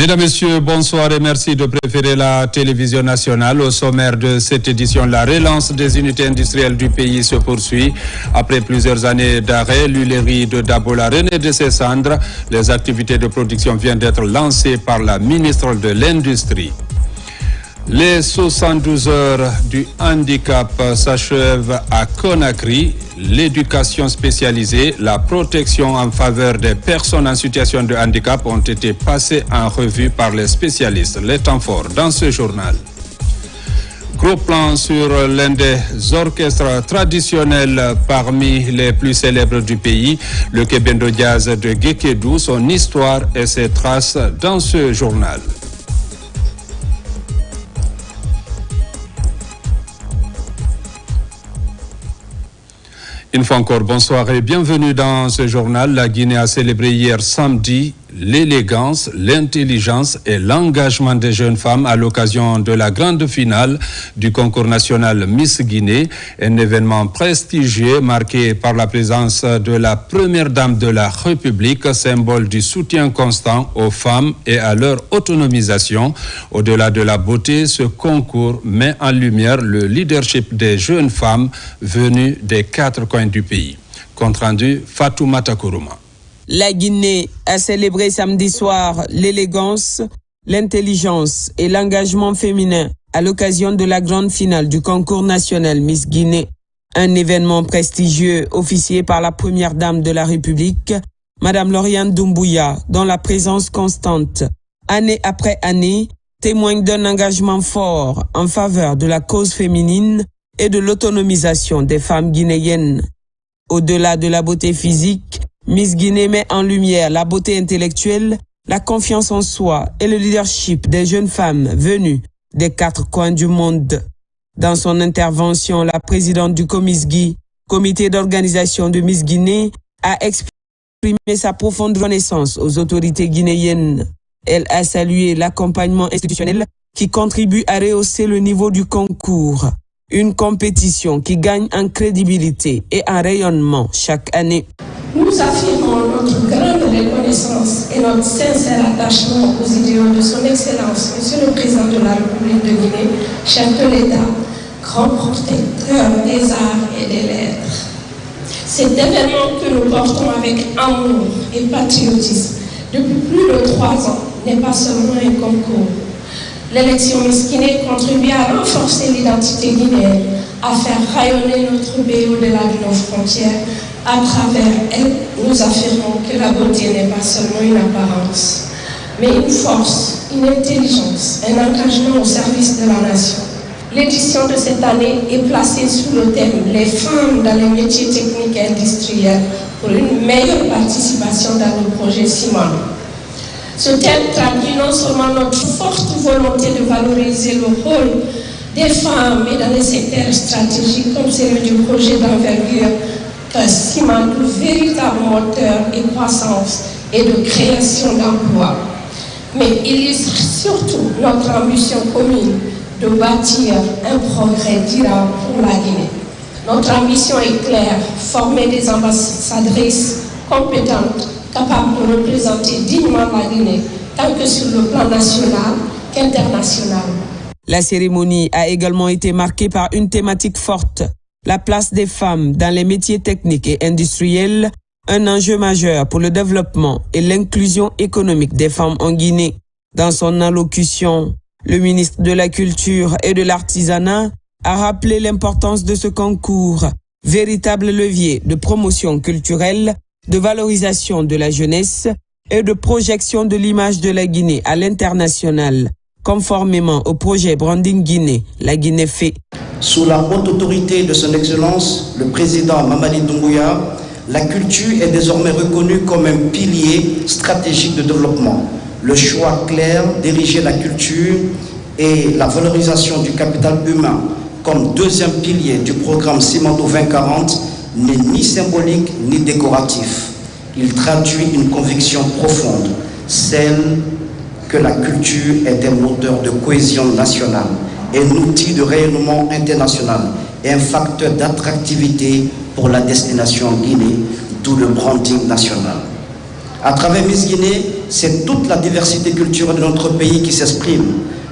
Mesdames, Messieurs, bonsoir et merci de préférer la télévision nationale. Au sommaire de cette édition, la relance des unités industrielles du pays se poursuit. Après plusieurs années d'arrêt, l'huilerie de Dabola renaît de ses cendres. Les activités de production viennent d'être lancées par la ministre de l'Industrie. Les 72 heures du handicap s'achèvent à Conakry. L'éducation spécialisée, la protection en faveur des personnes en situation de handicap ont été passées en revue par les spécialistes. Les temps forts dans ce journal. Gros plan sur l'un des orchestres traditionnels parmi les plus célèbres du pays, le Kebendo Jazz de Guékédou, son histoire et ses traces dans ce journal. Une fois encore, bonsoir et bienvenue dans ce journal. La Guinée a célébré hier samedi l'élégance, l'intelligence et l'engagement des jeunes femmes à l'occasion de la grande finale du concours national Miss Guinée, un événement prestigieux marqué par la présence de la première dame de la République, symbole du soutien constant aux femmes et à leur autonomisation. Au-delà de la beauté, ce concours met en lumière le leadership des jeunes femmes venues des 4 coins du pays. Compte rendu, Fatoumata Kourouma. La Guinée a célébré samedi soir l'élégance, l'intelligence et l'engagement féminin à l'occasion de la grande finale du concours national Miss Guinée. Un événement prestigieux officié par la première dame de la République, Madame Lauriane Doumbouya, dont la présence constante, année après année, témoigne d'un engagement fort en faveur de la cause féminine et de l'autonomisation des femmes guinéennes. Au-delà de la beauté physique, Miss Guinée met en lumière la beauté intellectuelle, la confiance en soi et le leadership des jeunes femmes venues des 4 coins du monde. Dans son intervention, la présidente du COMISGI, comité d'organisation de Miss Guinée, a exprimé sa profonde reconnaissance aux autorités guinéennes. Elle a salué l'accompagnement institutionnel qui contribue à rehausser le niveau du concours. Une compétition qui gagne en crédibilité et en rayonnement chaque année. Nous affirmons notre grande reconnaissance et notre sincère attachement aux idéaux de son Excellence, Monsieur le Président de la République de Guinée, chef de l'État, grand protecteur des arts et des lettres. Cet événement que nous portons avec amour et patriotisme depuis plus de 3 ans n'est pas seulement un concours. L'élection Miss Guinée contribue à renforcer l'identité guinéenne, à faire rayonner notre pays au-delà de nos frontières. À travers elle, nous affirmons que la beauté n'est pas seulement une apparence, mais une force, une intelligence, un engagement au service de la nation. L'édition de cette année est placée sous le thème « Les femmes dans les métiers techniques et industriels pour une meilleure participation dans le projet Simone ». Ce thème traduit non seulement notre forte volonté de valoriser le rôle des femmes et dans les secteurs stratégiques comme celui du projet d'envergure Simone, le véritable moteur et croissance et de création d'emplois, mais illustre surtout notre ambition commune de bâtir un progrès durable pour la Guinée. Notre ambition est claire, former des ambassadrices compétentes, capables de représenter dignement la Guinée, tant que sur le plan national qu'international. La cérémonie a également été marquée par une thématique forte, la place des femmes dans les métiers techniques et industriels, un enjeu majeur pour le développement et l'inclusion économique des femmes en Guinée. Dans son allocution, le ministre de la Culture et de l'Artisanat a rappelé l'importance de ce concours, véritable levier de promotion culturelle, de valorisation de la jeunesse et de projection de l'image de la Guinée à l'international, conformément au projet Branding Guinée, la Guinée fait. Sous la haute autorité de son Excellence, le président Mamadi Doumbouya, la culture est désormais reconnue comme un pilier stratégique de développement. Le choix clair d'ériger la culture et la valorisation du capital humain comme deuxième pilier du programme Cimento 2040 n'est ni symbolique ni décoratif. Il traduit une conviction profonde, celle que la culture est un moteur de cohésion nationale, un outil de rayonnement international et un facteur d'attractivité pour la destination Guinée, d'où le branding national. À travers Miss Guinée, c'est toute la diversité culturelle de notre pays qui s'exprime.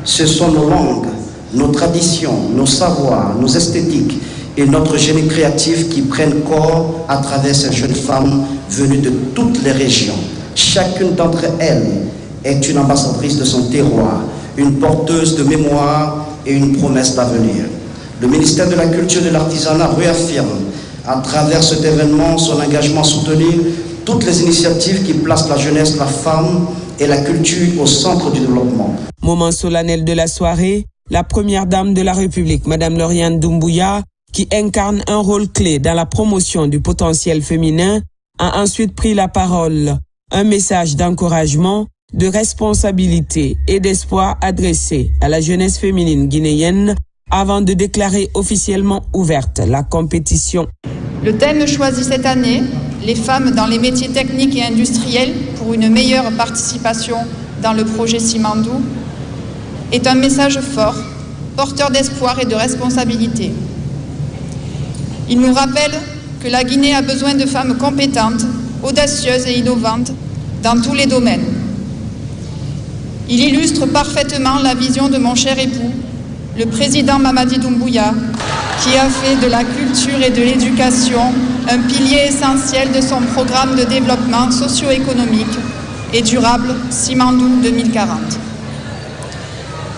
Ce sont nos langues, nos traditions, nos savoirs, nos esthétiques et notre génie créatif qui prennent corps à travers ces jeunes femmes venues de toutes les régions. Chacune d'entre elles est une ambassadrice de son terroir, une porteuse de mémoire et une promesse d'avenir. Le ministère de la Culture et de l'Artisanat réaffirme à travers cet événement son engagement à soutenir toutes les initiatives qui placent la jeunesse, la femme et la culture au centre du développement. Moment solennel de la soirée, la première dame de la République, Madame Lauriane Doumbouya, qui incarne un rôle clé dans la promotion du potentiel féminin, a ensuite pris la parole. Un message d'encouragement, de responsabilité et d'espoir adressé à la jeunesse féminine guinéenne avant de déclarer officiellement ouverte la compétition. Le thème choisi cette année, les femmes dans les métiers techniques et industriels pour une meilleure participation dans le projet Simandou, est un message fort, porteur d'espoir et de responsabilité. Il nous rappelle que la Guinée a besoin de femmes compétentes, audacieuses et innovantes dans tous les domaines. Il illustre parfaitement la vision de mon cher époux, le président Mamadi Doumbouya, qui a fait de la culture et de l'éducation un pilier essentiel de son programme de développement socio-économique et durable Simandou 2040.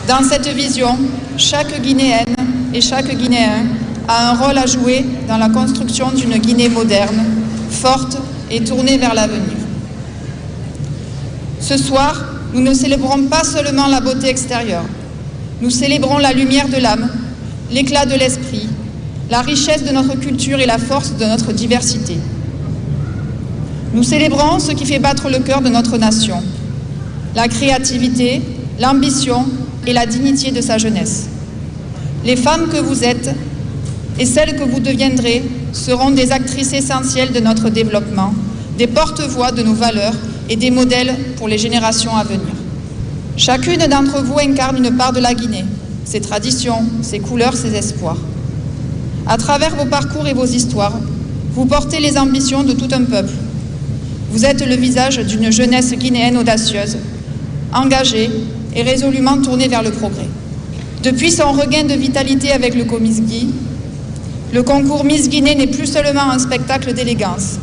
Dans cette vision, chaque Guinéenne et chaque Guinéen a un rôle à jouer dans la construction d'une Guinée moderne, forte et tournée vers l'avenir. Ce soir, nous ne célébrons pas seulement la beauté extérieure. Nous célébrons la lumière de l'âme, l'éclat de l'esprit, la richesse de notre culture et la force de notre diversité. Nous célébrons ce qui fait battre le cœur de notre nation, la créativité, l'ambition et la dignité de sa jeunesse. Les femmes que vous êtes et celles que vous deviendrez seront des actrices essentielles de notre développement, des porte-voix de nos valeurs et des modèles pour les générations à venir. Chacune d'entre vous incarne une part de la Guinée, ses traditions, ses couleurs, ses espoirs. À travers vos parcours et vos histoires, vous portez les ambitions de tout un peuple. Vous êtes le visage d'une jeunesse guinéenne audacieuse, engagée et résolument tournée vers le progrès. Depuis son regain de vitalité avec le Comiss-Gui, le concours Miss Guinée n'est plus seulement un spectacle d'élégance.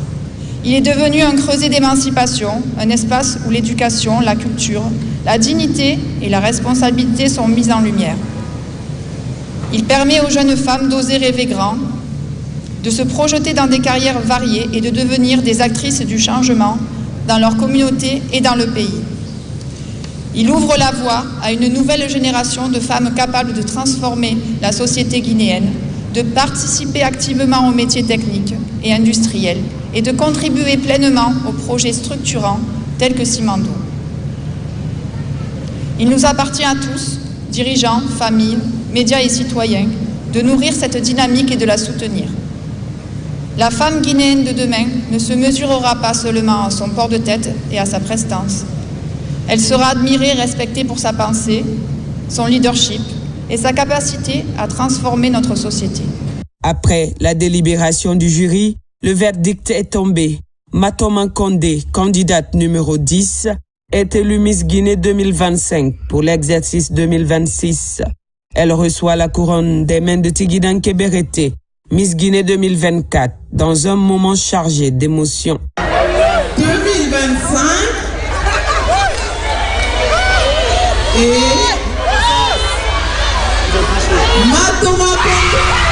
Il est devenu un creuset d'émancipation, un espace où l'éducation, la culture, la dignité et la responsabilité sont mises en lumière. Il permet aux jeunes femmes d'oser rêver grand, de se projeter dans des carrières variées et de devenir des actrices du changement dans leur communauté et dans le pays. Il ouvre la voie à une nouvelle génération de femmes capables de transformer la société guinéenne, de participer activement aux métiers techniques et industriels et de contribuer pleinement aux projets structurants tels que Simandou. Il nous appartient à tous, dirigeants, familles, médias et citoyens, de nourrir cette dynamique et de la soutenir. La femme guinéenne de demain ne se mesurera pas seulement à son port de tête et à sa prestance. Elle sera admirée et respectée pour sa pensée, son leadership et sa capacité à transformer notre société. Après la délibération du jury, le verdict est tombé. Matoma Kondé, candidate numéro 10, est élue Miss Guinée 2025 pour l'exercice 2026. Elle reçoit la couronne des mains de Tigidan Keberete, Miss Guinée 2024, dans un moment chargé d'émotions. 2025 et Matoma Kondé.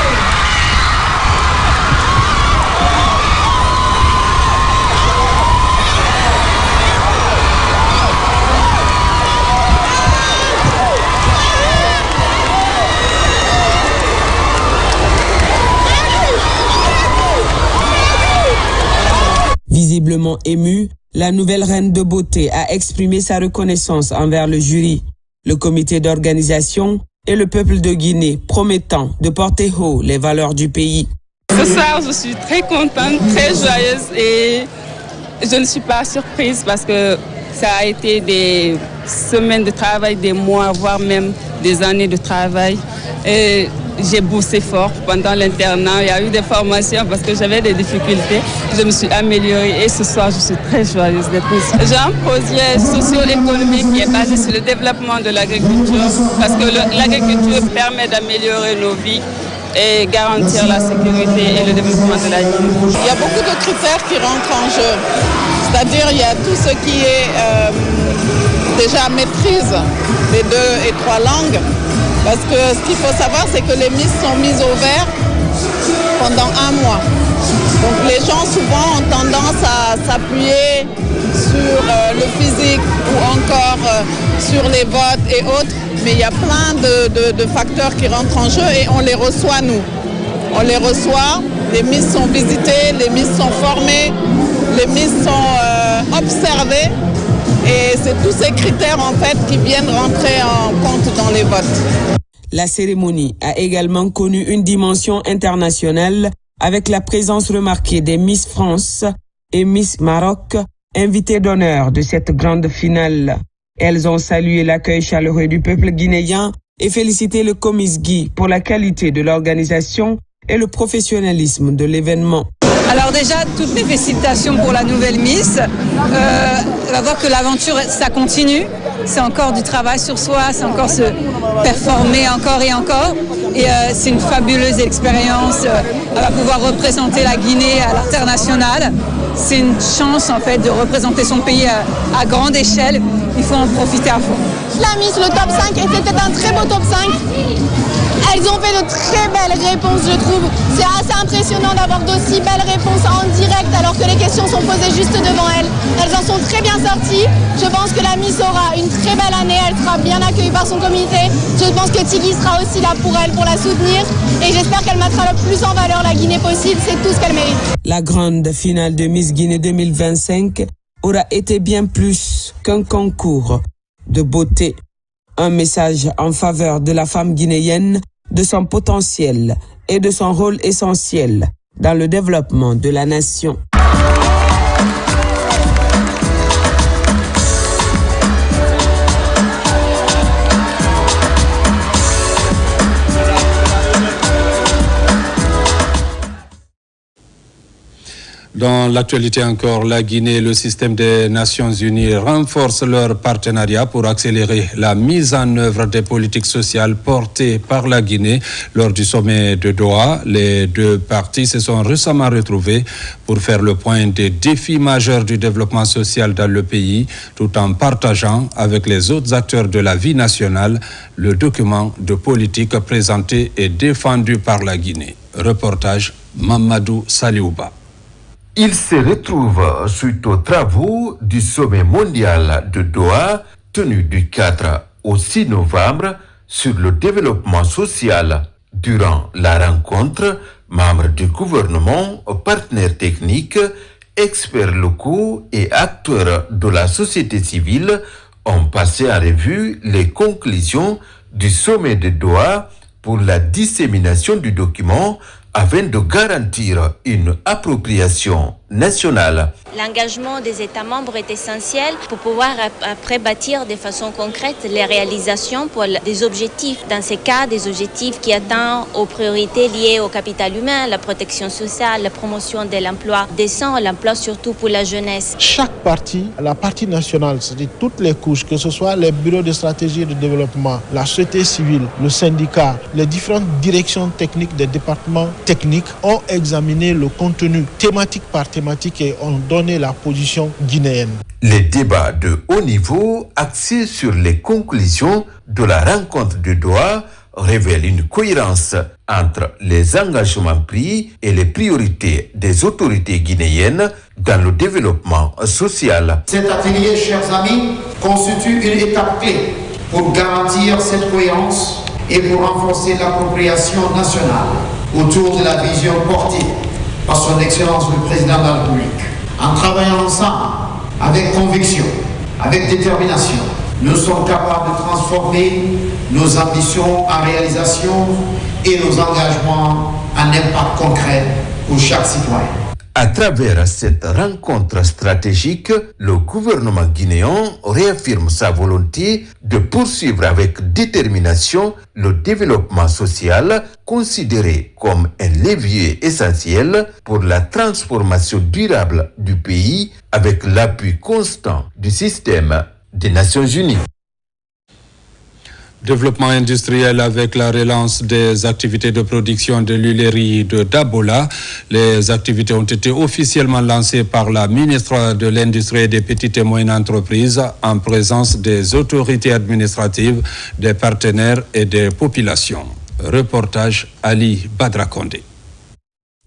Visiblement émue, la nouvelle reine de beauté a exprimé sa reconnaissance envers le jury, le comité d'organisation et le peuple de Guinée, promettant de porter haut les valeurs du pays. Ce soir, je suis très contente, très joyeuse et je ne suis pas surprise parce que ça a été des semaines de travail, des mois, voire même des années de travail. Et j'ai bossé fort pendant l'internat. Il y a eu des formations parce que j'avais des difficultés. Je me suis améliorée et ce soir, je suis très joyeuse d'être ici. J'ai un projet socio-économique qui est basé sur le développement de l'agriculture parce que l'agriculture permet d'améliorer nos vies et garantir la sécurité et le développement de la ville. Il y a beaucoup de critères qui rentrent en jeu. C'est-à-dire il y a tout ce qui est déjà maîtrise des 2 et 3 langues. Parce que ce qu'il faut savoir, c'est que les Miss sont mises au vert pendant 1 mois. Donc les gens souvent ont tendance à s'appuyer sur le physique ou encore sur les votes et autres. Mais il y a plein de facteurs qui rentrent en jeu et on les reçoit nous. On les reçoit, les Miss sont visitées, les Miss sont formées, les Miss sont observées. Et c'est tous ces critères en fait qui viennent rentrer en compte dans les votes. La cérémonie a également connu une dimension internationale avec la présence remarquée des Miss France et Miss Maroc, invitées d'honneur de cette grande finale. Elles ont salué l'accueil chaleureux du peuple guinéen et félicité le Comisgi pour la qualité de l'organisation et le professionnalisme de l'événement. Alors déjà, toutes mes félicitations pour la nouvelle Miss. On va voir que l'aventure, ça continue. C'est encore du travail sur soi, c'est encore se performer encore et encore. Et c'est une fabuleuse expérience. Elle va pouvoir représenter la Guinée à l'international. C'est une chance en fait de représenter son pays à grande échelle. Il faut en profiter à fond. La Miss, le top 5, et c'était un très beau top 5. Elles ont fait de très belles réponses, je trouve. C'est assez impressionnant d'avoir d'aussi belles réponses en direct alors que les questions sont posées juste devant elles. Elles en sont très bien sorties. Je pense que la Miss aura une très belle année. Elle sera bien accueillie par son comité. Je pense que Tigui sera aussi là pour elle, pour la soutenir. Et j'espère qu'elle mettra le plus en valeur la Guinée possible. C'est tout ce qu'elle mérite. La grande finale de Miss Guinée 2025 aura été bien plus qu'un concours de beauté. Un message en faveur de la femme guinéenne, de son potentiel et de son rôle essentiel dans le développement de la nation. Dans l'actualité encore, la Guinée et le système des Nations Unies renforcent leur partenariat pour accélérer la mise en œuvre des politiques sociales portées par la Guinée. Lors du sommet de Doha, les deux parties se sont récemment retrouvées pour faire le point des défis majeurs du développement social dans le pays, tout en partageant avec les autres acteurs de la vie nationale le document de politique présenté et défendu par la Guinée. Reportage Mamadou Saliouba. Il se retrouve suite aux travaux du sommet mondial de Doha, tenu du 4 au 6 novembre, sur le développement social. Durant la rencontre, membres du gouvernement, partenaires techniques, experts locaux et acteurs de la société civile ont passé en revue les conclusions du sommet de Doha pour la dissémination du document afin de garantir une appropriation nationale. L'engagement des États membres est essentiel pour pouvoir après bâtir de façon concrète les réalisations pour des objectifs. Dans ces cas, des objectifs qui atteignent aux priorités liées au capital humain, la protection sociale, la promotion de l'emploi décent, l'emploi surtout pour la jeunesse. Chaque partie, la partie nationale, c'est-à-dire toutes les couches, que ce soit les bureaux de stratégie et de développement, la société civile, le syndicat, les différentes directions techniques des départements techniques ont examiné le contenu thématique par thématique et ont donné la position guinéenne. Les débats de haut niveau axés sur les conclusions de la rencontre de Doha révèlent une cohérence entre les engagements pris et les priorités des autorités guinéennes dans le développement social. Cet atelier, chers amis, constitue une étape clé pour garantir cette cohérence et pour renforcer l'appropriation nationale autour de la vision portée par son Excellence le Président de la République. En travaillant ensemble, avec conviction, avec détermination, nous sommes capables de transformer nos ambitions en réalisation et nos engagements en impact concret pour chaque citoyen. À travers cette rencontre stratégique, le gouvernement guinéen réaffirme sa volonté de poursuivre avec détermination le développement social, considéré comme un levier essentiel pour la transformation durable du pays avec l'appui constant du système des Nations Unies. Développement industriel avec la relance des activités de production de l'huilerie de Dabola. Les activités ont été officiellement lancées par la ministre de l'Industrie et des petites et moyennes entreprises en présence des autorités administratives, des partenaires et des populations. Reportage Ali Badrakonde.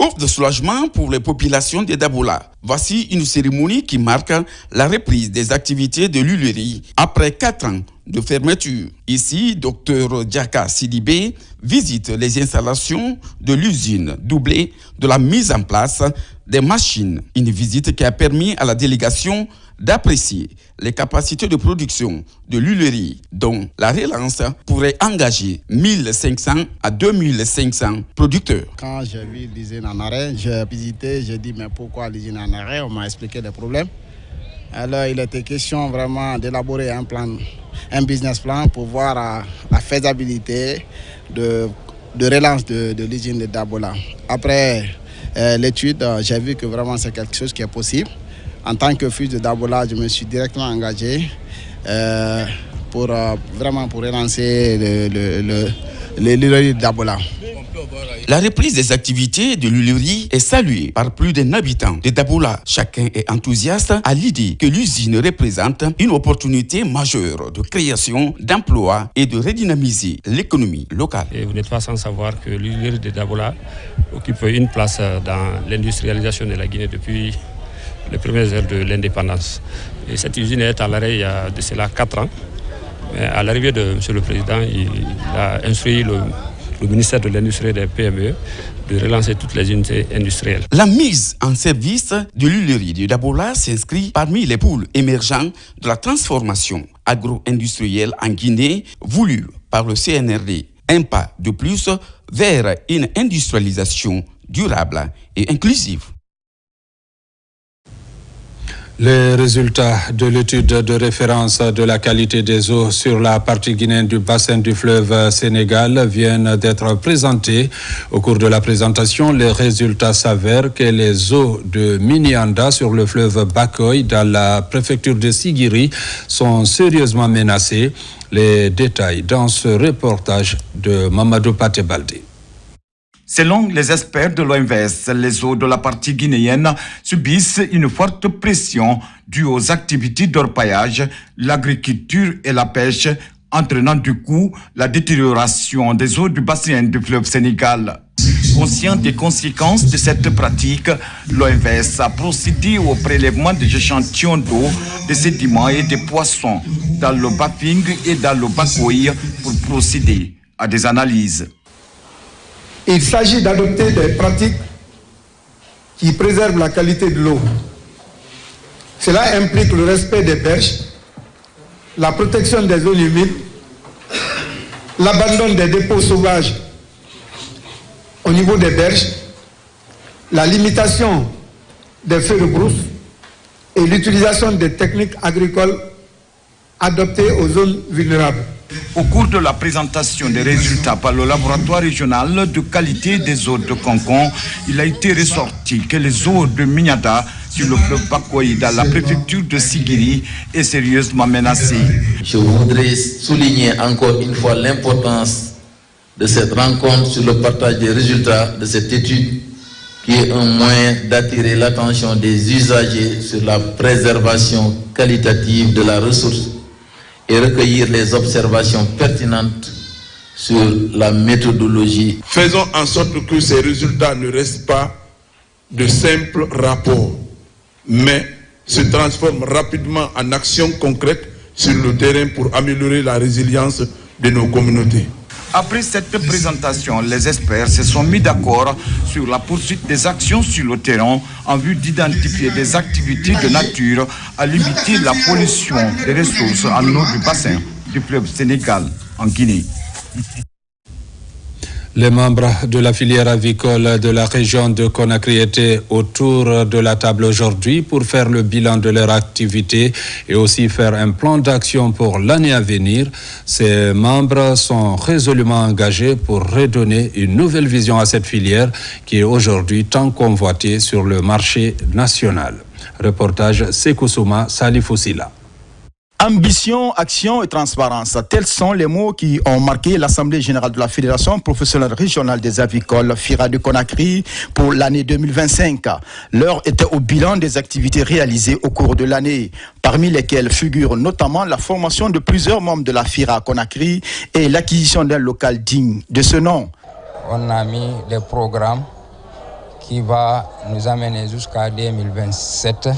Ouf de soulagement pour les populations de Dabola. Voici une cérémonie qui marque la reprise des activités de l'huilerie après 4 ans de fermeture. Ici, Dr Djaka Sidibé visite les installations de l'usine, doublée de la mise en place des machines. Une visite qui a permis à la délégation d'apprécier les capacités de production de l'huilerie, dont la relance pourrait engager 1500 à 2500 producteurs. Quand j'ai vu l'usine en arrêt, j'ai visité, j'ai dit mais pourquoi l'usine en arrêt? On m'a expliqué les problèmes. Alors il était question vraiment d'élaborer un business plan pour voir la faisabilité de relance de l'usine de Dabola. Après l'étude, j'ai vu que vraiment c'est quelque chose qui est possible. En tant que fils de Dabola, je me suis directement engagé pour relancer l'huilerie de Dabola. La reprise des activités de l'huilerie est saluée par plus d'un habitant de Dabola. Chacun est enthousiaste à l'idée que l'usine représente une opportunité majeure de création d'emplois et de redynamiser l'économie locale. Et vous n'êtes pas sans savoir que l'huilerie de Dabola occupe une place dans l'industrialisation de la Guinée depuis les premières heures de l'indépendance. Et cette usine est à l'arrêt il y a de cela 4 ans. Mais à l'arrivée de M. le Président, il a instruit le ministère de l'Industrie et des PME de relancer toutes les unités industrielles. La mise en service de l'huilerie de Dabola s'inscrit parmi les pôles émergents de la transformation agro-industrielle en Guinée voulue par le CNRD. Un pas de plus vers une industrialisation durable et inclusive. Les résultats de l'étude de référence de la qualité des eaux sur la partie guinéenne du bassin du fleuve Sénégal viennent d'être présentés. Au cours de la présentation, les résultats s'avèrent que les eaux de Minianda sur le fleuve Bakoy dans la préfecture de Sigiri sont sérieusement menacées. Les détails dans ce reportage de Mamadou Patebaldé. Selon les experts de l'OMVS, les eaux de la partie guinéenne subissent une forte pression due aux activités d'orpaillage, l'agriculture et la pêche, entraînant du coup la détérioration des eaux du bassin du fleuve Sénégal. Conscient des conséquences de cette pratique, l'OMVS a procédé au prélèvement des échantillons d'eau, des sédiments et des poissons dans le Bafing et dans le Bakoy pour procéder à des analyses. Il s'agit d'adopter des pratiques qui préservent la qualité de l'eau. Cela implique le respect des berges, la protection des zones humides, l'abandon des dépôts sauvages au niveau des berges, la limitation des feux de brousse et l'utilisation des techniques agricoles adaptées aux zones vulnérables. Au cours de la présentation des résultats par le laboratoire régional de qualité des eaux de Concon, il a été ressorti que les eaux de Mignada sur le fleuve Bakoy dans la préfecture de Sigiri est sérieusement menacée. Je voudrais souligner encore une fois l'importance de cette rencontre sur le partage des résultats de cette étude qui est un moyen d'attirer l'attention des usagers sur la préservation qualitative de la ressource et recueillir les observations pertinentes sur la méthodologie. Faisons en sorte que ces résultats ne restent pas de simples rapports, mais se transforment rapidement en actions concrètes sur le terrain pour améliorer la résilience de nos communautés. Après cette présentation, les experts se sont mis d'accord sur la poursuite des actions sur le terrain en vue d'identifier des activités de nature à limiter la pollution des ressources en eau du bassin du fleuve Sénégal en Guinée. Les membres de la filière avicole de la région de Conakry étaient autour de la table aujourd'hui pour faire le bilan de leur activité et aussi faire un plan d'action pour l'année à venir. Ces membres sont résolument engagés pour redonner une nouvelle vision à cette filière qui est aujourd'hui tant convoitée sur le marché national. Reportage Sekousouma Salifoussila. Ambition, action et transparence, tels sont les mots qui ont marqué l'Assemblée générale de la Fédération professionnelle régionale des avicoles FIRA de Conakry pour l'année 2025. L'heure était au bilan des activités réalisées au cours de l'année, parmi lesquelles figure notamment la formation de plusieurs membres de la FIRA Conakry et l'acquisition d'un local digne de ce nom. On a mis des programmes qui vont nous amener jusqu'à 2027.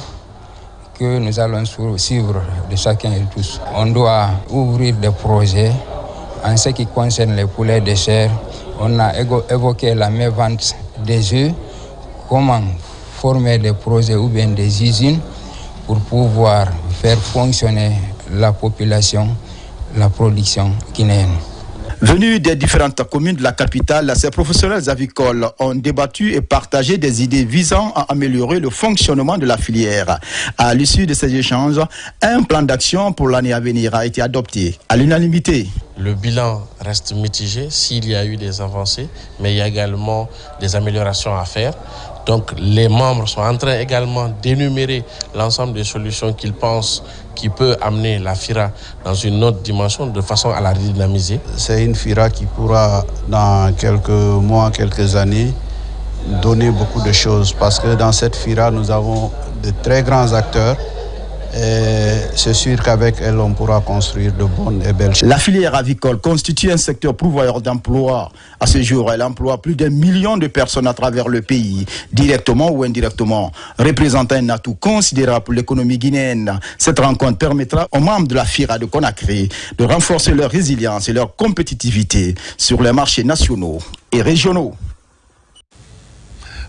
Que nous allons suivre de chacun et tous. On doit ouvrir des projets en ce qui concerne les poulets de chair. On a évoqué la mévente des œufs, comment former des projets ou bien des usines pour pouvoir faire fonctionner la population, la production guinéenne. Venus des différentes communes de la capitale, ces professionnels avicoles ont débattu et partagé des idées visant à améliorer le fonctionnement de la filière. À l'issue de ces échanges, un plan d'action pour l'année à venir a été adopté à l'unanimité. Le bilan reste mitigé s'il y a eu des avancées, mais il y a également des améliorations à faire. Donc les membres sont en train également d'énumérer l'ensemble des solutions qu'ils pensent qui peut amener la FIRA dans une autre dimension de façon à la redynamiser. C'est une FIRA qui pourra dans quelques mois, quelques années donner beaucoup de choses parce que dans cette FIRA nous avons de très grands acteurs. Et c'est sûr qu'avec elle, on pourra construire de bonnes et belles choses. La filière avicole constitue un secteur pourvoyeur d'emplois. À ce jour, elle emploie plus d'1 million de personnes à travers le pays, directement ou indirectement, représentant un atout considérable pour l'économie guinéenne. Cette rencontre permettra aux membres de la FIRA de Conakry de renforcer leur résilience et leur compétitivité sur les marchés nationaux et régionaux.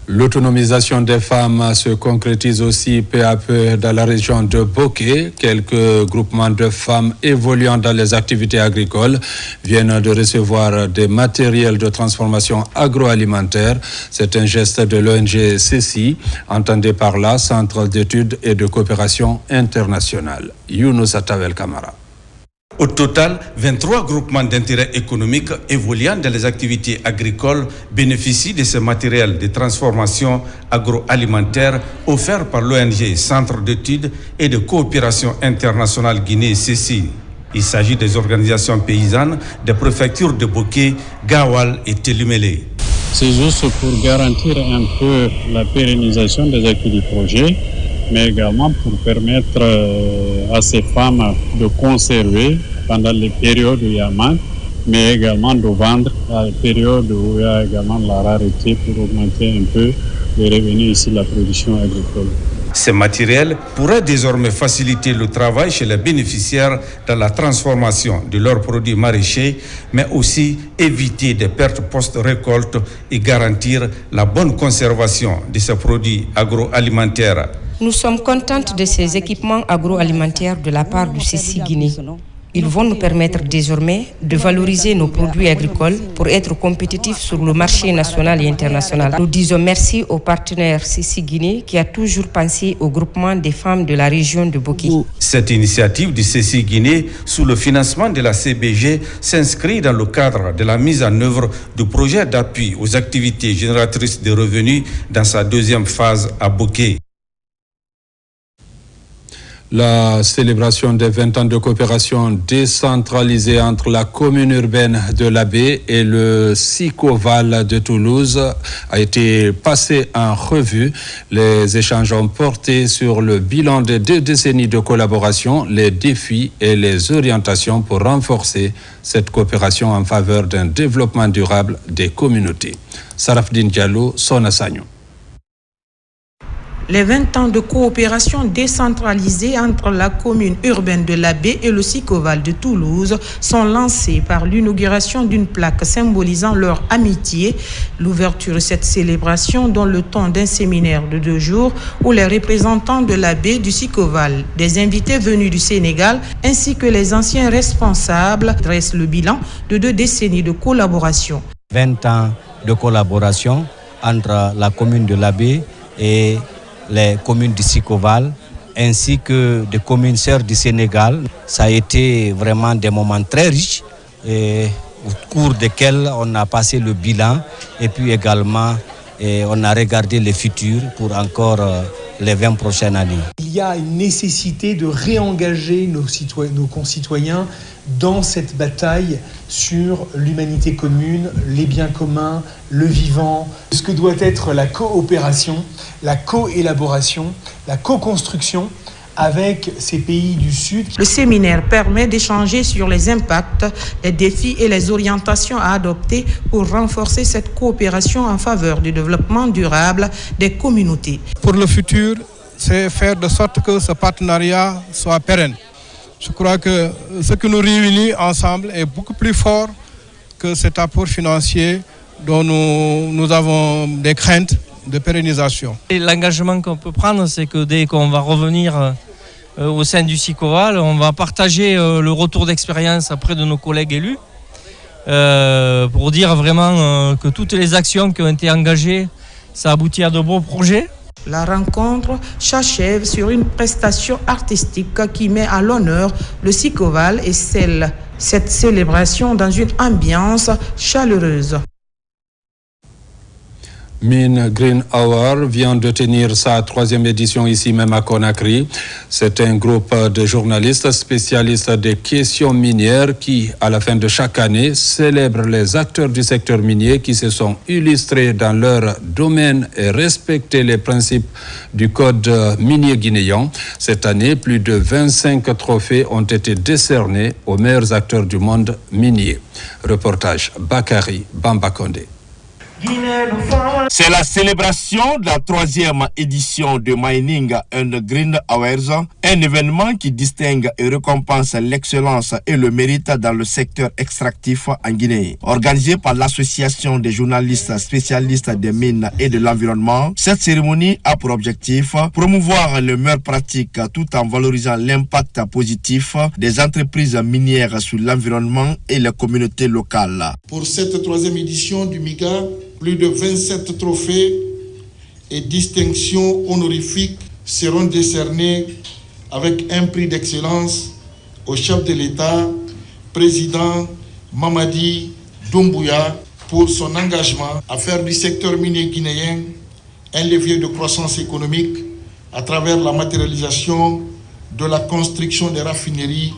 L'autonomisation des femmes se concrétise aussi peu à peu dans la région de Boké. Quelques groupements de femmes évoluant dans les activités agricoles viennent de recevoir des matériels de transformation agroalimentaire. C'est un geste de l'ONG CECI, entendez par là Centre d'études et de coopération internationale. Younous Atavel Kamara. Au total, 23 groupements d'intérêt économique évoluant dans les activités agricoles bénéficient de ce matériel de transformation agroalimentaire offert par l'ONG Centre d'études et de coopération internationale Guinée CECI. Il s'agit des organisations paysannes des préfectures de Boké, Gawal et Télimélé. C'est juste pour garantir un peu la pérennisation des acquis du projet, mais également pour permettre à ces femmes de conserver pendant les périodes où il y a manque, mais également de vendre à la période où il y a également la rareté pour augmenter un peu les revenus ici de la production agricole. Ces matériels pourraient désormais faciliter le travail chez les bénéficiaires dans la transformation de leurs produits maraîchers, mais aussi éviter des pertes post-récolte et garantir la bonne conservation de ces produits agroalimentaires. Nous sommes contentes de ces équipements agroalimentaires de la part du CECI Guinée. Ils vont nous permettre désormais de valoriser nos produits agricoles pour être compétitifs sur le marché national et international. Nous disons merci au partenaire CECI Guinée qui a toujours pensé au groupement des femmes de la région de Boké. Cette initiative du CECI Guinée, sous le financement de la CBG, s'inscrit dans le cadre de la mise en œuvre du projet d'appui aux activités génératrices de revenus dans sa deuxième phase à Boké. La célébration des 20 ans de coopération décentralisée entre la commune urbaine de l'Abbé et le Sicoval de Toulouse a été passée en revue. Les échanges ont porté sur le bilan des 2 décennies de collaboration, les défis et les orientations pour renforcer cette coopération en faveur d'un développement durable des communautés. Sarafdine Diallo, Sona Sagno. Les 20 ans de coopération décentralisée entre la commune urbaine de l'Abbé et le Sicoval de Toulouse sont lancés par l'inauguration d'une plaque symbolisant leur amitié. L'ouverture de cette célébration donne le ton d'un séminaire de 2 jours où les représentants de l'Abbé, du Sicoval, des invités venus du Sénégal ainsi que les anciens responsables dressent le bilan de 2 décennies de collaboration. 20 ans de collaboration entre la commune de Labé et les communes du Sikoval, ainsi que des communes sœurs du Sénégal. Ça a été vraiment des moments très riches et au cours desquels on a passé le bilan et puis également on a regardé le futur pour encore les 20 prochaines années. Il y a une nécessité de réengager nos concitoyens dans cette bataille sur l'humanité commune, les biens communs, le vivant, ce que doit être la coopération, la coélaboration, la co-construction avec ces pays du Sud. Le séminaire permet d'échanger sur les impacts, les défis et les orientations à adopter pour renforcer cette coopération en faveur du développement durable des communautés. Pour le futur, c'est faire de sorte que ce partenariat soit pérenne. Je crois que ce qui nous réunit ensemble est beaucoup plus fort que cet apport financier dont nous avons des craintes de pérennisation. L'engagement qu'on peut prendre, c'est que dès qu'on va revenir au sein du Sikoval, on va partager le retour d'expérience auprès de nos collègues élus pour dire vraiment que toutes les actions qui ont été engagées, ça aboutit à de beaux projets. La rencontre s'achève sur une prestation artistique qui met à l'honneur le Sikoval et cette célébration dans une ambiance chaleureuse. Mine Green Hour vient de tenir sa 3e édition ici même à Conakry. C'est un groupe de journalistes spécialistes des questions minières qui, à la fin de chaque année, célèbrent les acteurs du secteur minier qui se sont illustrés dans leur domaine et respecté les principes du code minier guinéen. Cette année, plus de 25 trophées ont été décernés aux meilleurs acteurs du monde minier. Reportage Bakary Bambakonde. C'est la célébration de la 3e édition de Mining and Green Hours, un événement qui distingue et récompense l'excellence et le mérite dans le secteur extractif en Guinée. Organisé par l'Association des journalistes spécialistes des mines et de l'environnement, cette cérémonie a pour objectif promouvoir les meilleures pratiques tout en valorisant l'impact positif des entreprises minières sur l'environnement et les communautés locales. Pour cette 3e édition du MIGA, plus de 27 trophées et distinctions honorifiques seront décernés avec un prix d'excellence au chef de l'État, président Mamadi Doumbouya, pour son engagement à faire du secteur minier guinéen un levier de croissance économique à travers la matérialisation de la construction des raffineries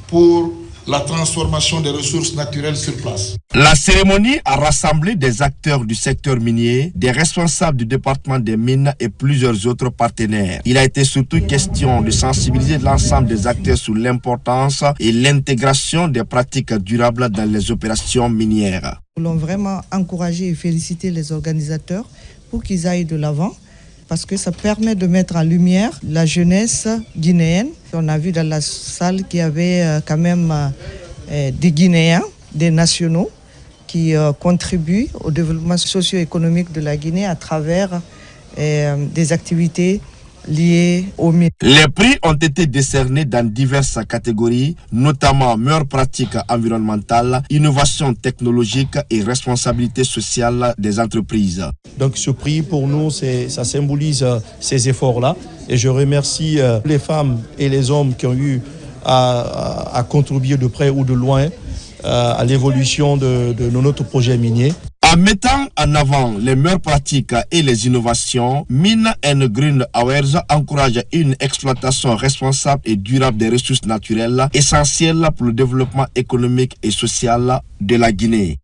pour la transformation des ressources naturelles sur place. La cérémonie a rassemblé des acteurs du secteur minier, des responsables du département des mines et plusieurs autres partenaires. Il a été surtout question de sensibiliser l'ensemble des acteurs sur l'importance et l'intégration des pratiques durables dans les opérations minières. Nous voulons vraiment encourager et féliciter les organisateurs pour qu'ils aillent de l'avant, parce que ça permet de mettre en lumière la jeunesse guinéenne. On a vu dans la salle qu'il y avait quand même des Guinéens, des nationaux, qui contribuent au développement socio-économique de la Guinée à travers des activités liées aux mines. Les prix ont été décernés dans diverses catégories, notamment meilleures pratiques environnementales, innovation technologique et responsabilité sociale des entreprises. Donc ce prix pour nous, ça symbolise ces efforts-là. Et je remercie les femmes et les hommes qui ont eu à contribuer de près ou de loin à l'évolution de notre projet minier. En mettant en avant les meilleures pratiques et les innovations, Mine and Green Hours encourage une exploitation responsable et durable des ressources naturelles essentielles pour le développement économique et social de la Guinée.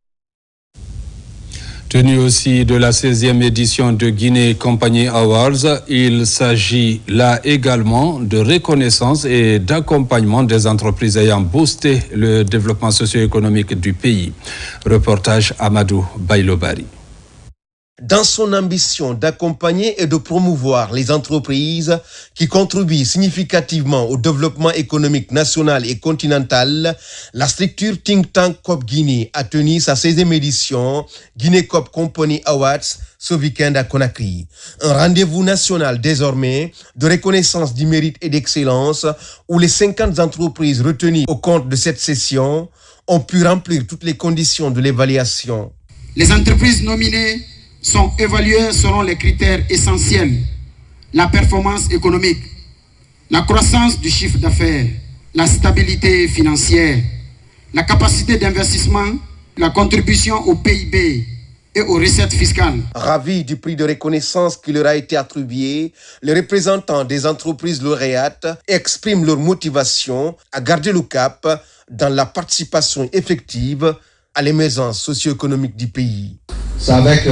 Tenu aussi de la 16e édition de Guinée Company Awards, il s'agit là également de reconnaissance et d'accompagnement des entreprises ayant boosté le développement socio-économique du pays. Reportage Amadou Bailobari. Dans son ambition d'accompagner et de promouvoir les entreprises qui contribuent significativement au développement économique national et continental, la structure Think Tank COP Guinée a tenu sa 16e édition Guinée COP Company Awards ce week-end à Conakry. Un rendez-vous national désormais de reconnaissance du mérite et d'excellence où les 50 entreprises retenues au compte de cette session ont pu remplir toutes les conditions de l'évaluation. Les entreprises nominées sont évaluées selon les critères essentiels: la performance économique, la croissance du chiffre d'affaires, la stabilité financière, la capacité d'investissement, la contribution au PIB et aux recettes fiscales. Ravis du prix de reconnaissance qui leur a été attribué, les représentants des entreprises lauréates expriment leur motivation à garder le cap dans la participation effective à l'émergence socio-économique du pays. C'est avec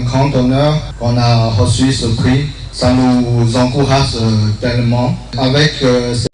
grand honneur qu'on a reçu ce prix. Ça nous encourage tellement. Avec ce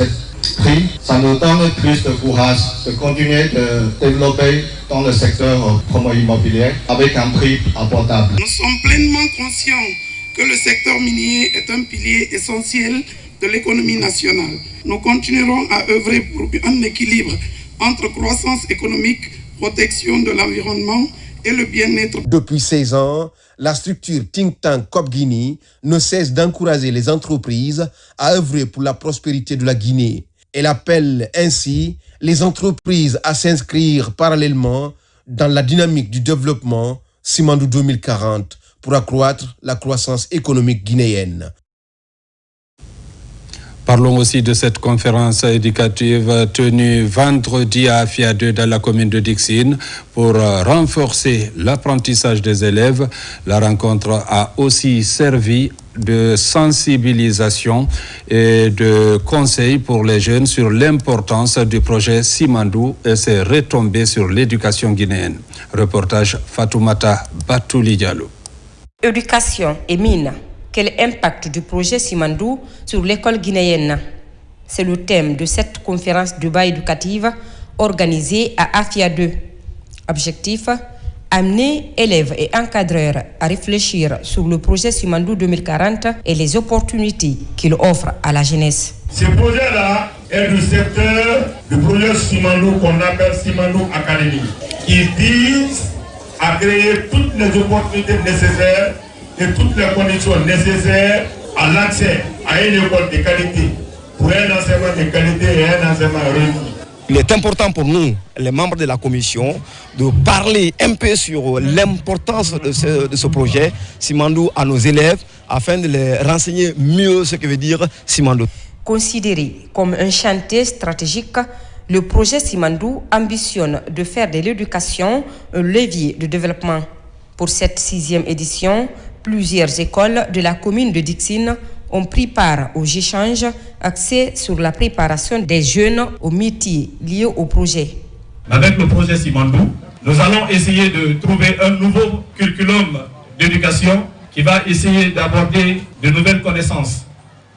prix, ça nous donne plus de courage de continuer de développer dans le secteur promo-immobilier avec un prix abordable. Nous sommes pleinement conscients que le secteur minier est un pilier essentiel de l'économie nationale. Nous continuerons à œuvrer pour un équilibre entre croissance économique, protection de l'environnement et le bien-être. Depuis 16 ans, la structure Think Tank COP Guinée ne cesse d'encourager les entreprises à œuvrer pour la prospérité de la Guinée. Elle appelle ainsi les entreprises à s'inscrire parallèlement dans la dynamique du développement Simandou 2040 pour accroître la croissance économique guinéenne. Parlons aussi de cette conférence éducative tenue vendredi à Afia 2 dans la commune de Dixine pour renforcer l'apprentissage des élèves. La rencontre a aussi servi de sensibilisation et de conseils pour les jeunes sur l'importance du projet Simandou et ses retombées sur l'éducation guinéenne. Reportage Fatoumata Batouli Diallo. Éducation et mine. Quel impact du projet Simandou sur l'école guinéenne? C'est le thème de cette conférence de débat éducative organisée à Afia 2. Objectif: amener élèves et encadreurs à réfléchir sur le projet Simandou 2040 et les opportunités qu'il offre à la jeunesse. Ce projet-là est du secteur du projet Simandou qu'on appelle Simandou Academy. Il vise à créer toutes les opportunités nécessaires et toutes les conditions nécessaires à l'accès à une école de qualité, pour un enseignement de qualité et un enseignement réussi. Il est important pour nous, les membres de la commission, de parler un peu sur l'importance de ce projet Simandou à nos élèves, afin de les renseigner mieux ce que veut dire Simandou. Considéré comme un chantier stratégique, le projet Simandou ambitionne de faire de l'éducation un levier de développement. Pour cette 6e édition, plusieurs écoles de la commune de Dixine ont pris part aux échanges axés sur la préparation des jeunes aux métiers liés au projet. Avec le projet Simandou, nous allons essayer de trouver un nouveau curriculum d'éducation qui va essayer d'aborder de nouvelles connaissances,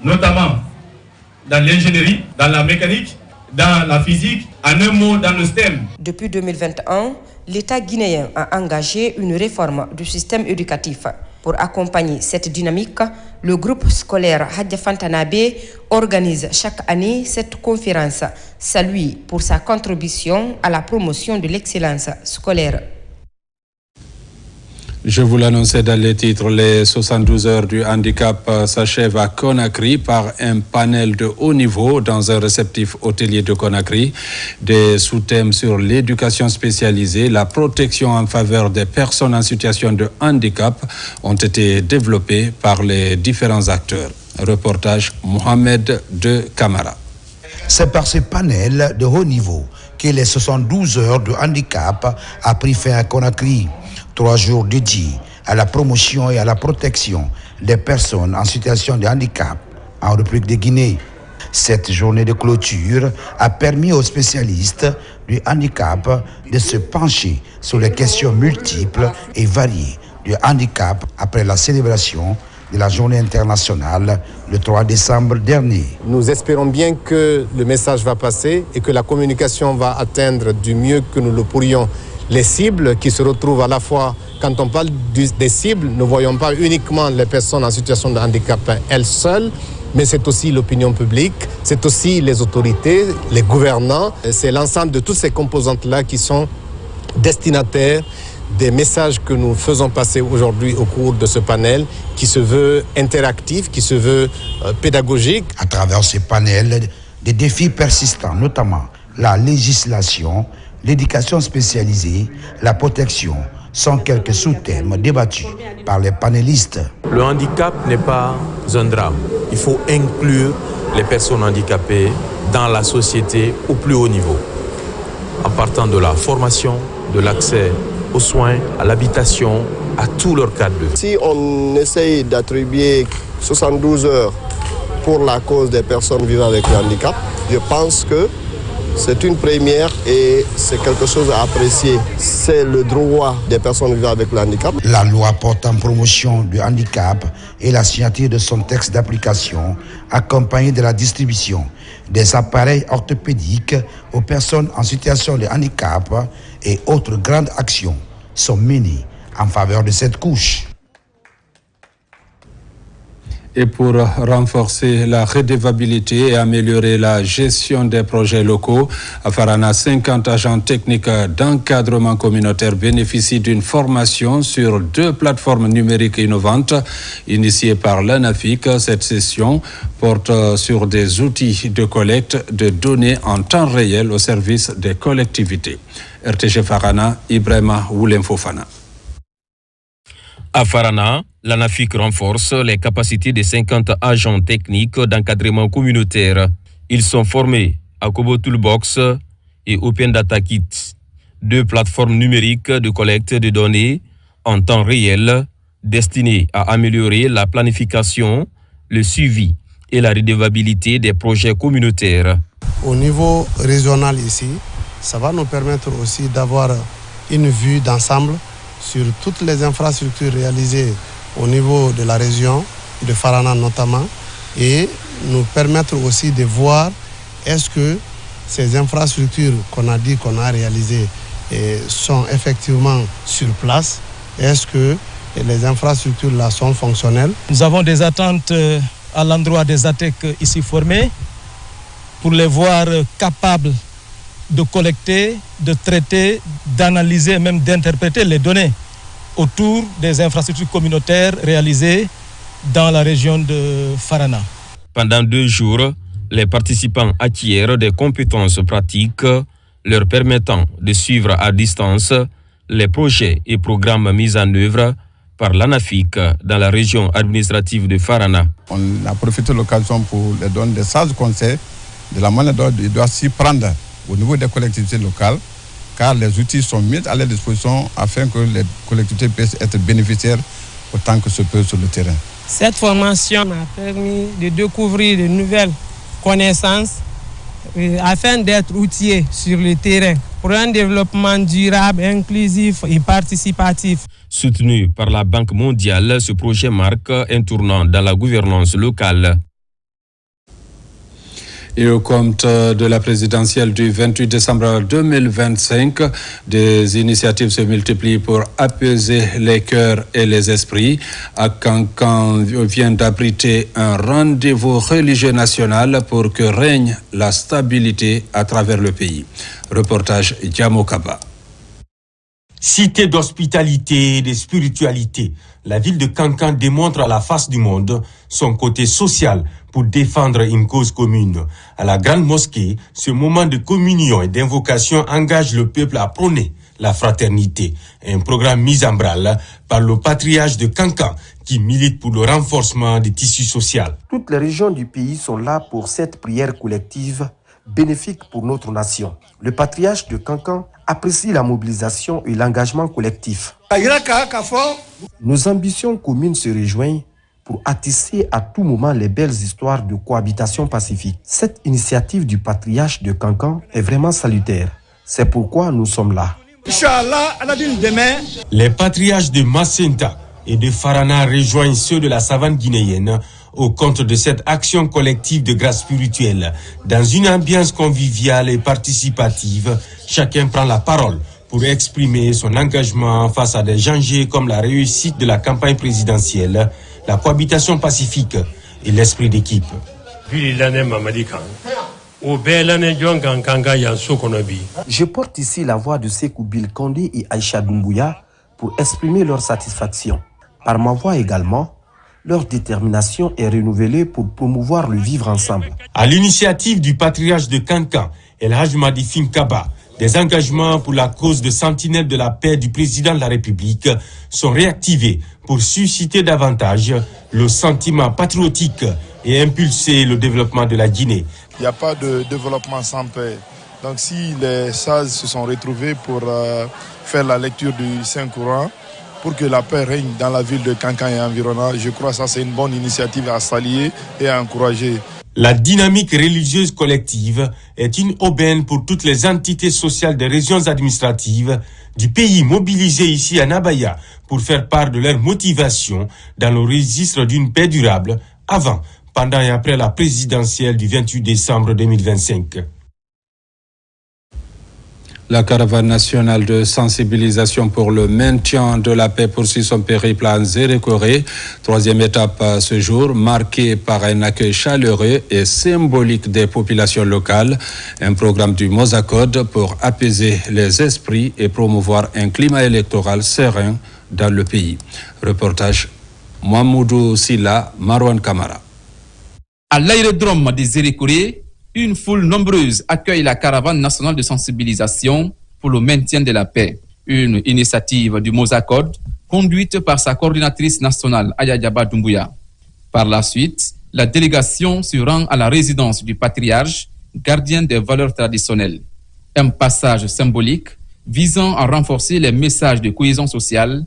notamment dans l'ingénierie, dans la mécanique, dans la physique, en un mot dans le STEM. Depuis 2021, l'État guinéen a engagé une réforme du système éducatif. Pour accompagner cette dynamique, le groupe scolaire Hadja Fantanabe organise chaque année cette conférence, saluée pour sa contribution à la promotion de l'excellence scolaire. Je vous l'annonçais dans les titres, les 72 heures du handicap s'achèvent à Conakry par un panel de haut niveau dans un réceptif hôtelier de Conakry. Des sous-thèmes sur l'éducation spécialisée, la protection en faveur des personnes en situation de handicap ont été développés par les différents acteurs. Reportage Mohamed de Camara. C'est par ce panel de haut niveau que les 72 heures de handicap a pris fin à Conakry. 3 jours dédiés à la promotion et à la protection des personnes en situation de handicap en République de Guinée. Cette journée de clôture a permis aux spécialistes du handicap de se pencher sur les questions multiples et variées du handicap après la célébration de la journée internationale le 3 décembre dernier. Nous espérons bien que le message va passer et que la communication va atteindre du mieux que nous le pourrions les cibles qui se retrouvent à la fois, quand on parle des cibles, ne voyons pas uniquement les personnes en situation de handicap elles seules, mais c'est aussi l'opinion publique, c'est aussi les autorités, les gouvernants, c'est l'ensemble de toutes ces composantes-là qui sont destinataires des messages que nous faisons passer aujourd'hui au cours de ce panel, qui se veut interactif, qui se veut pédagogique. À travers ce panel, des défis persistants, notamment la législation, l'éducation spécialisée, la protection sont quelques sous-thèmes débattus par les panélistes. Le handicap n'est pas un drame. Il faut inclure les personnes handicapées dans la société au plus haut niveau, en partant de la formation, de l'accès aux soins, à l'habitation, à tout leur cadre de vie. Si on essaye d'attribuer 72 heures pour la cause des personnes vivant avec le handicap, je pense que c'est une première et c'est quelque chose à apprécier. C'est le droit des personnes vivant avec le handicap. La loi portant promotion du handicap et la signature de son texte d'application, accompagnée de la distribution des appareils orthopédiques aux personnes en situation de handicap et autres grandes actions sont menées en faveur de cette couche. Et pour renforcer la redevabilité et améliorer la gestion des projets locaux, à Farana, 50 agents techniques d'encadrement communautaire bénéficient d'une formation sur 2 plateformes numériques innovantes initiées par l'ANAFIC. Cette session porte sur des outils de collecte de données en temps réel au service des collectivités. RTG Farana, Ibrahima Woulem Fofana. À Farana, l'ANAFIC renforce les capacités des 50 agents techniques d'encadrement communautaire. Ils sont formés à Kobo Toolbox et Open Data Kit, 2 plateformes numériques de collecte de données en temps réel destinées à améliorer la planification, le suivi et la redevabilité des projets communautaires. Au niveau régional ici, ça va nous permettre aussi d'avoir une vue d'ensemble sur toutes les infrastructures réalisées au niveau de la région, de Farana notamment, et nous permettre aussi de voir est-ce que ces infrastructures qu'on a dit qu'on a réalisées sont effectivement sur place, est-ce que les infrastructures là sont fonctionnelles. Nous avons des attentes à l'endroit des ATEC ici formés pour les voir capables de collecter, de traiter, d'analyser et même d'interpréter les données autour des infrastructures communautaires réalisées dans la région de Farana. Pendant 2 jours, les participants acquièrent des compétences pratiques leur permettant de suivre à distance les projets et programmes mis en œuvre par l'ANAFIC dans la région administrative de Farana. On a profité de l'occasion pour les donner des sages conseils de la manière dont ils doivent s'y prendre au niveau des collectivités locales, car les outils sont mis à leur disposition afin que les collectivités puissent être bénéficiaires autant que ce peut sur le terrain. Cette formation m'a permis de découvrir de nouvelles connaissances afin d'être outillé sur le terrain pour un développement durable, inclusif et participatif. Soutenu par la Banque mondiale, ce projet marque un tournant dans la gouvernance locale. Et au compte de la présidentielle du 28 décembre 2025, des initiatives se multiplient pour apaiser les cœurs et les esprits. À Kankan vient d'abriter un rendez-vous religieux national pour que règne la stabilité à travers le pays. Reportage Diamo Kaba. Cité d'hospitalité et de spiritualité, la ville de Kankan démontre à la face du monde son côté social pour défendre une cause commune. À la grande mosquée, ce moment de communion et d'invocation engage le peuple à prôner la fraternité. Un programme mis en branle par le patriarche de Kankan qui milite pour le renforcement des tissus sociaux. Toutes les régions du pays sont là pour cette prière collective bénéfique pour notre nation. Le patriarche de Kankan apprécie la mobilisation et l'engagement collectif. Nos ambitions communes se rejoignent pour attisser à tout moment les belles histoires de cohabitation pacifique. Cette initiative du patriarche de Kankan est vraiment salutaire. C'est pourquoi nous sommes là. Les patriarches de Macenta et de Farana rejoignent ceux de la savane guinéenne au compte de cette action collective de grâce spirituelle. Dans une ambiance conviviale et participative, chacun prend la parole pour exprimer son engagement face à des enjeux comme la réussite de la campagne présidentielle, la cohabitation pacifique et l'esprit d'équipe. Je porte ici la voix de Sékou Bilkandé et Aïcha Doumbouya pour exprimer leur satisfaction. Par ma voix également, leur détermination est renouvelée pour promouvoir le vivre ensemble. À l'initiative du patriarche de Kankan, El Hadj Madifin Kaba, Des engagements pour la cause de sentinelle de la paix du président de la République sont réactivés pour susciter davantage le sentiment patriotique et impulser le développement de la Guinée. Il n'y a pas de développement sans paix. Donc si les sages se sont retrouvés pour faire la lecture du Saint-Courant, pour que la paix règne dans la ville de Kankan et environnant, je crois que ça c'est une bonne initiative à saluer et à encourager. La dynamique religieuse collective est une aubaine pour toutes les entités sociales des régions administratives du pays mobilisées ici à Nabaya pour faire part de leur motivation dans le registre d'une paix durable avant, pendant et après la présidentielle du 28 décembre 2025. La caravane nationale de sensibilisation pour le maintien de la paix poursuit son périple à Nzérékoré. Troisième étape ce jour, marquée par un accueil chaleureux et symbolique des populations locales. Un programme du Mosacode pour apaiser les esprits et promouvoir un climat électoral serein dans le pays. Reportage Mouamoudou Silla, Marwan Kamara. À l'aérodrome de Nzérékoré, une foule nombreuse accueille la caravane nationale de sensibilisation pour le maintien de la paix. Une initiative du Mosacode conduite par sa coordinatrice nationale, Ayadjaba Doumbouya. Par la suite, la délégation se rend à la résidence du patriarche, gardien des valeurs traditionnelles. Un passage symbolique visant à renforcer les messages de cohésion sociale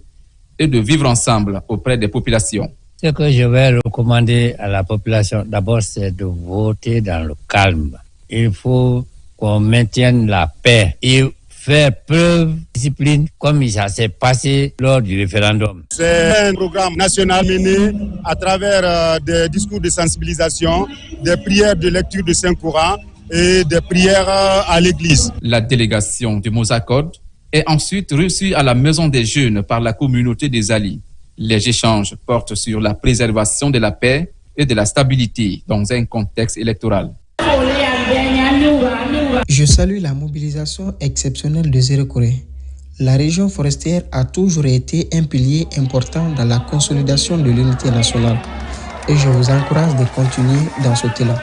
et de vivre ensemble auprès des populations. Ce que je vais recommander à la population, d'abord, c'est de voter dans le calme. Il faut qu'on maintienne la paix et faire preuve de discipline comme ça s'est passé lors du référendum. C'est un programme national mené à travers des discours de sensibilisation, des prières de lecture de Saint-Courant et des prières à l'église. La délégation du Mosacode est ensuite reçue à la Maison des Jeunes par la communauté des Ali. Les échanges portent sur la préservation de la paix et de la stabilité dans un contexte électoral. Je salue la mobilisation exceptionnelle de Nzérékoré. La région forestière a toujours été un pilier important dans la consolidation de l'unité nationale et je vous encourage de continuer dans ce élan.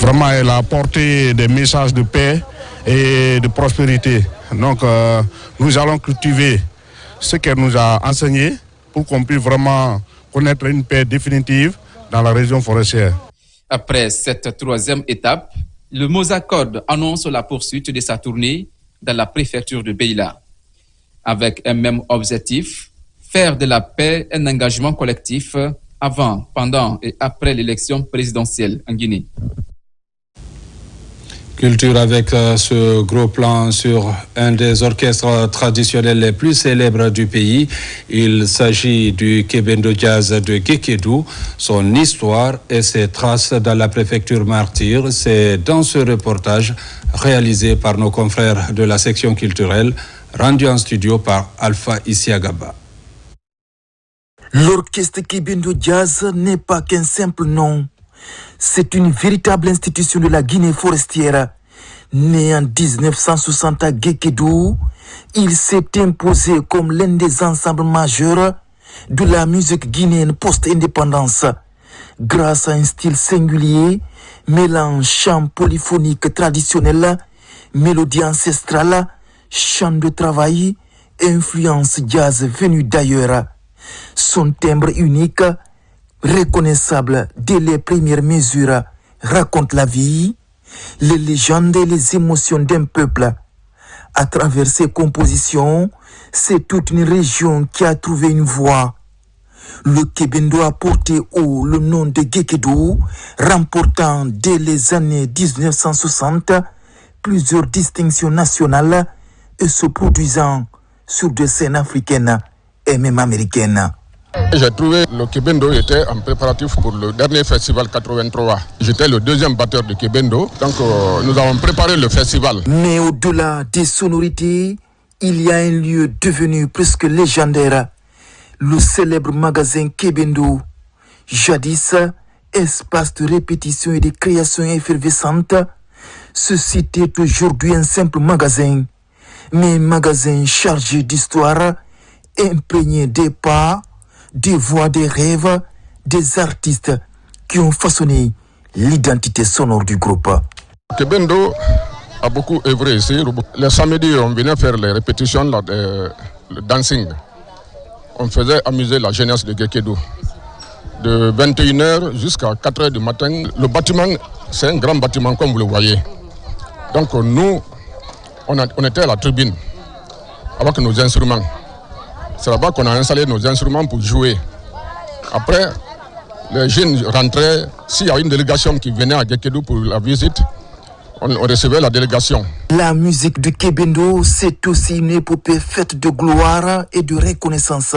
Vraiment, elle a apporté des messages de paix et de prospérité. Donc, nous allons cultiver ce qu'elle nous a enseigné pour qu'on puisse vraiment connaître une paix définitive dans la région forestière. Après cette troisième étape, le Mosacode annonce la poursuite de sa tournée dans la préfecture de Beila. Avec un même objectif, faire de la paix un engagement collectif avant, pendant et après l'élection présidentielle en Guinée. Culture avec ce gros plan sur un des orchestres traditionnels les plus célèbres du pays. Il s'agit du Kebendo Jazz de Guékédou. Son histoire et ses traces dans la préfecture martyre, c'est dans ce reportage réalisé par nos confrères de la section culturelle, rendu en studio par Alpha Isiagaba. L'orchestre Kebendo Jazz n'est pas qu'un simple nom. C'est une véritable institution de la Guinée forestière. Né en 1960 à Guékédou, il s'est imposé comme l'un des ensembles majeurs de la musique guinéenne post-indépendance. Grâce à un style singulier, mêlant chant polyphonique traditionnel, mélodie ancestrale, chant de travail, influence jazz venue d'ailleurs. Son timbre unique, reconnaissable dès les premières mesures, raconte la vie, les légendes et les émotions d'un peuple. À travers ses compositions, c'est toute une région qui a trouvé une voix. Le Kebendo a porté haut le nom de Guékédou, remportant dès les années 1960 plusieurs distinctions nationales et se produisant sur des scènes africaines et même américaines. J'ai trouvé le Kebendo était en préparatif pour le dernier festival 83. J'étais le deuxième batteur de Kebendo, donc nous avons préparé le festival. Mais au-delà des sonorités, il y a un lieu devenu presque légendaire. Le célèbre magasin Kebendo, jadis espace de répétition et de création effervescente, ceci est aujourd'hui un simple magasin, mais un magasin chargé d'histoire, imprégné des pas, des voix, des rêves, des artistes qui ont façonné l'identité sonore du groupe. Kebendo a beaucoup œuvré ici. Les samedis, on venait faire les répétitions, le dancing. On faisait amuser la jeunesse de Gekedou. De 21h jusqu'à 4h du matin. Le bâtiment, c'est un grand bâtiment comme vous le voyez. Donc nous, on était à la tribune avec nos instruments. C'est là-bas qu'on a installé nos instruments pour jouer. Après, les jeunes rentraient. S'il y a une délégation qui venait à Gekedou pour la visite, on recevait la délégation. La musique de Kebendo, c'est aussi une épopée faite de gloire et de reconnaissance.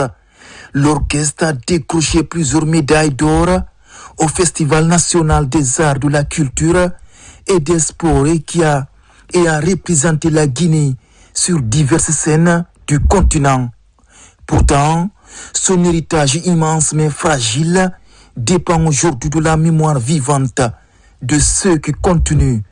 L'orchestre a décroché plusieurs médailles d'or au Festival national des arts de la culture et des sports et a représenté la Guinée sur diverses scènes du continent. Pourtant, son héritage immense mais fragile dépend aujourd'hui de la mémoire vivante de ceux qui continuent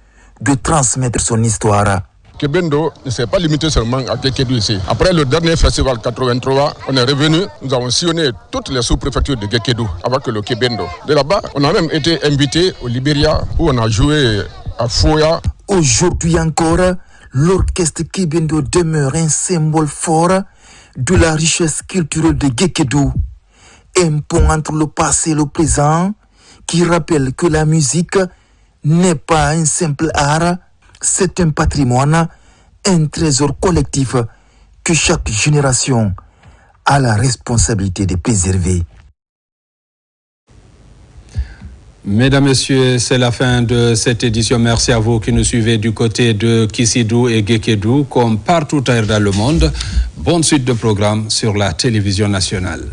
de transmettre son histoire. Kebendo ne s'est pas limité seulement à Gekedou ici. Après le dernier festival 83, on est revenu, nous avons sillonné toutes les sous-préfectures de Gekedou avec le Kebendo. De là-bas, on a même été invité au Libéria où on a joué à Foya. Aujourd'hui encore, l'orchestre Kebendo demeure un symbole fort de la richesse culturelle de Gekedou. Un pont entre le passé et le présent qui rappelle que la musique n'est pas un simple art, c'est un patrimoine, un trésor collectif que chaque génération a la responsabilité de préserver. Mesdames, Messieurs, c'est la fin de cette édition. Merci à vous qui nous suivez du côté de Kisidou et Gekedou, comme partout ailleurs dans le monde. Bonne suite de programmes sur la télévision nationale.